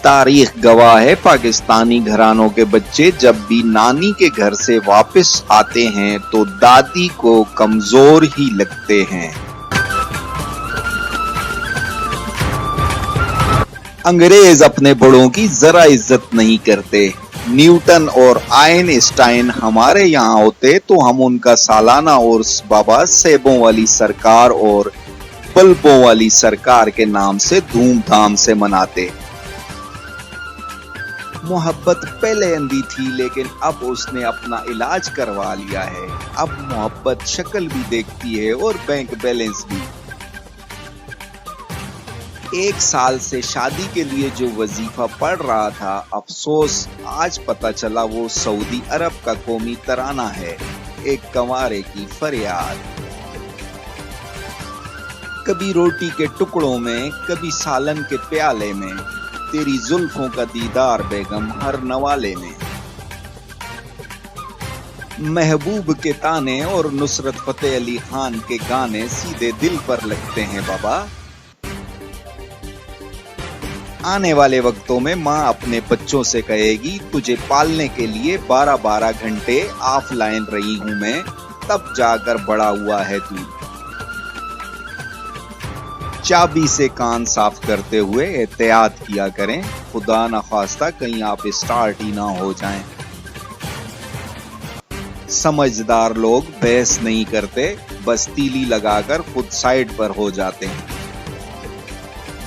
तारीख गवाह है, पाकिस्तानी घरानों के बच्चे जब भी नानी के घर से वापस आते हैं तो दादी को कमजोर ही लगते हैं। अंग्रेज अपने बड़ों की जरा इज्जत नहीं करते। न्यूटन और आइंस्टाइन हमारे यहाँ होते तो हम उनका सालाना उर्स बाबा सेबों वाली सरकार और बल्बों वाली सरकार के नाम से धूमधाम से मनाते। मोहब्बत पहले अंधी थी, लेकिन अब उसने अपना इलाज करवा लिया है। अब मोहब्बत शक्ल भी देखती है और बैंक बैलेंस भी। 1 साल से शादी के लिए जो वजीफा पढ़ रहा था, अफसोस आज पता चला वो सऊदी अरब का कौमी तराना है, एक कंवारे की फरियाद। कभी रोटी के टुकड़ों में, कभी सालन के प्याले में, तेरी जुल्फों का दीदार बेगम हर नवाले में। महबूब के ताने और नुसरत फतेह अली खान के गाने सीधे दिल पर लगते हैं बाबा। आने वाले वक्तों में माँ अपने बच्चों से कहेगी, तुझे पालने के लिए 12-12 घंटे ऑफलाइन रही हूं मैं, तब जाकर बड़ा हुआ है तू। चाबी से कान साफ करते हुए एहतियात किया करें, खुदा न खास्ता कहीं आप स्टार्ट ही ना हो जाएं। समझदार लोग बहस नहीं करते, बस तीली लगाकर खुद साइड पर हो जाते हैं।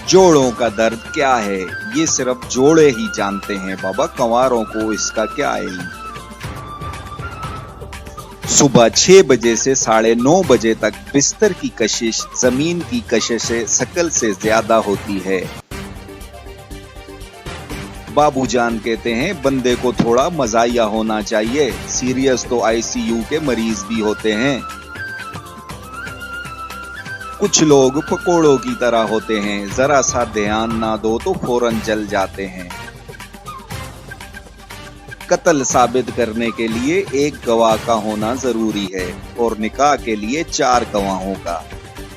जोड़ों का दर्द क्या है ये सिर्फ जोड़े ही जानते हैं बाबा, कंवारों को इसका क्या इल्म। सुबह 6 बजे से 9:30 बजे तक बिस्तर की कशिश जमीन की कशिश से शकल से ज्यादा होती है। बाबूजान कहते हैं बंदे को थोड़ा मजाया होना चाहिए, सीरियस तो आईसीयू के मरीज भी होते हैं। कुछ लोग पकोड़ों की तरह होते हैं, जरा सा ध्यान ना दो तो फौरन जल जाते हैं। कत्ल साबित करने के लिए 1 गवाह का होना जरूरी है और निकाह के लिए 4 गवाहों का।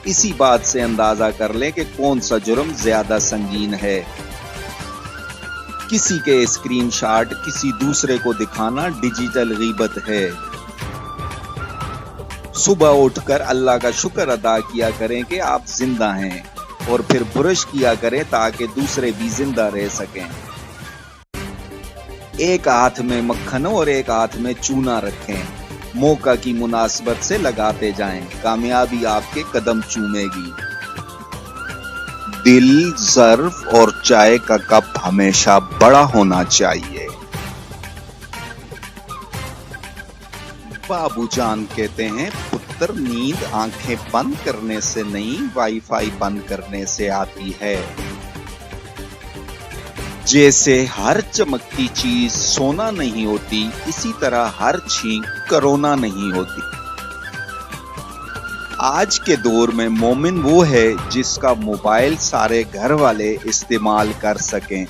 इसी बात से अंदाजा कर लें कि कौन सा जुर्म ज्यादा संगीन है। किसी के स्क्रीनशॉट किसी दूसरे को दिखाना डिजिटल गीबत है। सुबह उठकर अल्लाह का शुक्र अदा किया करें कि आप जिंदा हैं और फिर ब्रश किया करें ताकि दूसरे भी जिंदा रह सकें। एक हाथ में मक्खन और एक हाथ में चूना रखें। मौका की मुनासबत से लगाते जाएं, कामयाबी आपके कदम चूमेगी। दिल, ज़र्फ और चाय का कप हमेशा बड़ा होना चाहिए। बाबूजान कहते हैं, पुत्र नींद आंखें बंद करने से नहीं, वाईफाई बंद करने से आती है। जैसे हर चमकती चीज सोना नहीं होती, इसी तरह हर छींक कोरोना नहीं होती। आज के दौर में मोमिन वो है जिसका मोबाइल सारे घर वाले इस्तेमाल कर सकें।